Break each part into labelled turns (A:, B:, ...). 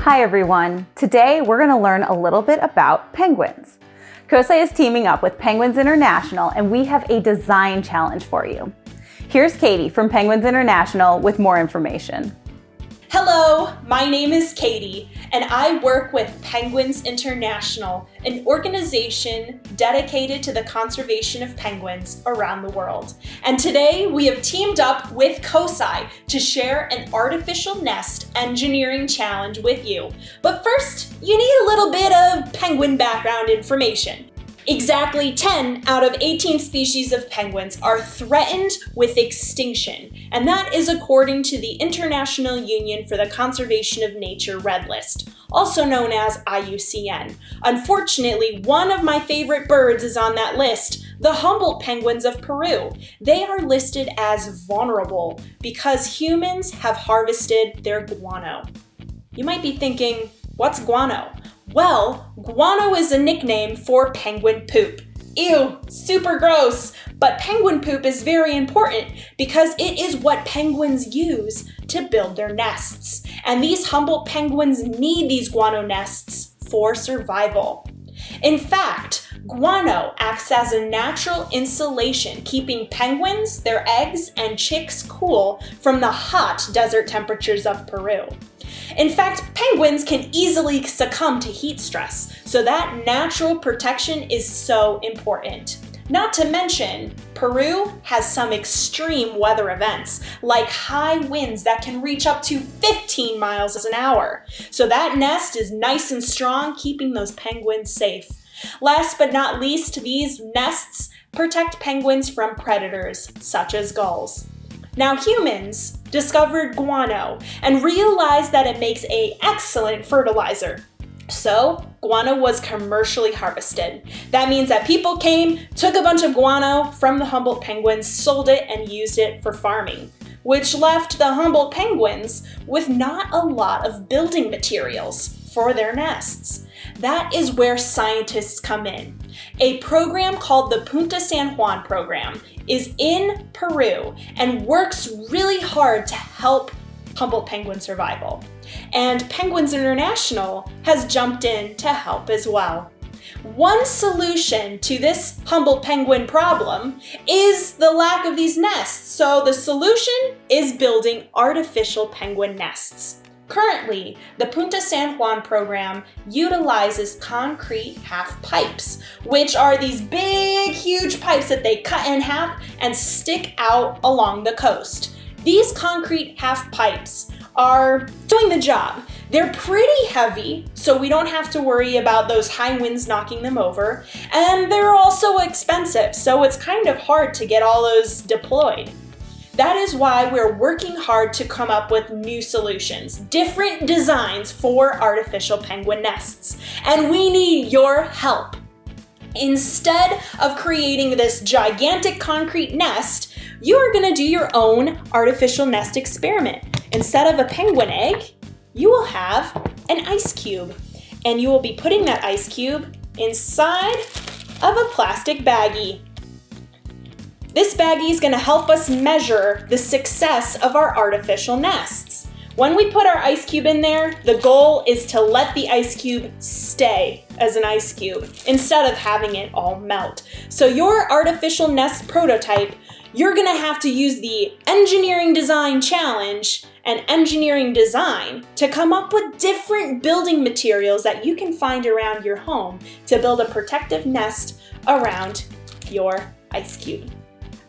A: Hi everyone. Today we're going to learn a little bit about penguins. COSI is teaming up with Penguins International and we have a design challenge for you. Here's Katie from Penguins International with more information.
B: Hello, my name is Katie, and I work with Penguins International, an organization dedicated to the conservation of penguins around the world. And today we have teamed up with COSI to share an artificial nest engineering challenge with you. But first, you need a little bit of penguin background information. Exactly 10 out of 18 species of penguins are threatened with extinction, and that is according to the International Union for the Conservation of Nature Red List, also known as IUCN. Unfortunately, one of my favorite birds is on that list, the Humboldt penguins of Peru. They are listed as vulnerable because humans have harvested their guano. You might be thinking, what's guano? Well, guano is a nickname for penguin poop. Ew, super gross. But penguin poop is very important because it is what penguins use to build their nests. And these Humboldt penguins need these guano nests for survival. In fact, guano acts as a natural insulation, keeping penguins, their eggs, and chicks cool from the hot desert temperatures of Peru. In fact, penguins can easily succumb to heat stress, so that natural protection is so important. Not to mention, Peru has some extreme weather events, like high winds that can reach up to 15 miles an hour. So that nest is nice and strong, keeping those penguins safe. Last but not least, these nests protect penguins from predators, such as gulls. Now humans discovered guano and realized that it makes an excellent fertilizer. So guano was commercially harvested. That means that people came, took a bunch of guano from the Humboldt penguins, sold it, and used it for farming, which left the Humboldt penguins with not a lot of building materials for their nests. That is where scientists come in. A program called the Punta San Juan program is in Peru and works really hard to help Humboldt penguin survival. And Penguins International has jumped in to help as well. One solution to this Humboldt penguin problem is the lack of these nests. So the solution is building artificial penguin nests. Currently, the Punta San Juan program utilizes concrete half pipes, which are these big, huge pipes that they cut in half and stick out along the coast. These concrete half pipes are doing the job. They're pretty heavy, so we don't have to worry about those high winds knocking them over, and they're also expensive, so it's kind of hard to get all those deployed. That is why we're working hard to come up with new solutions, different designs for artificial penguin nests. And we need your help. Instead of creating this gigantic concrete nest, you are going to do your own artificial nest experiment. Instead of a penguin egg, you will have an ice cube. And you will be putting that ice cube inside of a plastic baggie. This baggie is going to help us measure the success of our artificial nests. When we put our ice cube in there, the goal is to let the ice cube stay as an ice cube instead of having it all melt. So your artificial nest prototype, you're going to have to use the engineering design challenge and engineering design to come up with different building materials that you can find around your home to build a protective nest around your ice cube.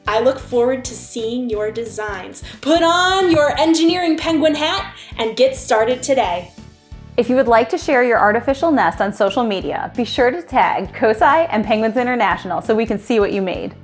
B: I look forward to seeing your designs. Put on your engineering penguin hat and get started today.
A: If you would like to share your artificial nest on social media, be sure to tag COSI and Penguins International so we can see what you made.